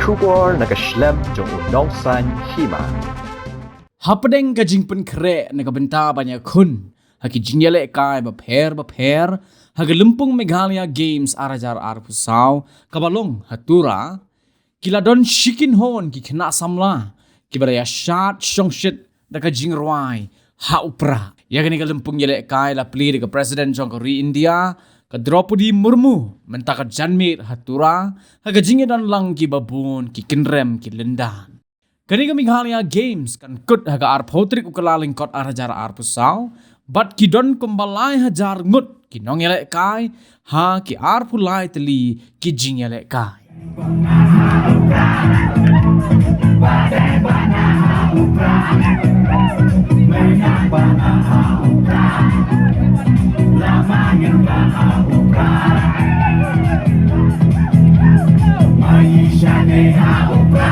Shubor na kaslem jong unausan hima. Hapadeng kajing pen kre na kabenta banyak kun. Haki jingyale kai baper haga lempung Meghalaya Games arajar arpusaw kabalong hatura kila don shikin hon ki kena samla kibaraya shat shongshit da kajing ruai haupra ya gani kalempung yale kai la pli de president jong ri India ka Draupadi Murmu mentaka janmir hatura haga jinge dan lang ki babun ki kinrem ki lendan. Kani kami Meghalaya Games kan kut haga arpotrik ukalaling kot arajar arpusaw bat ki don kumbalai hajar ngut ki nong yelek kai ha ki arpulai teli ki jing yelek kai. Maisha ni haupra,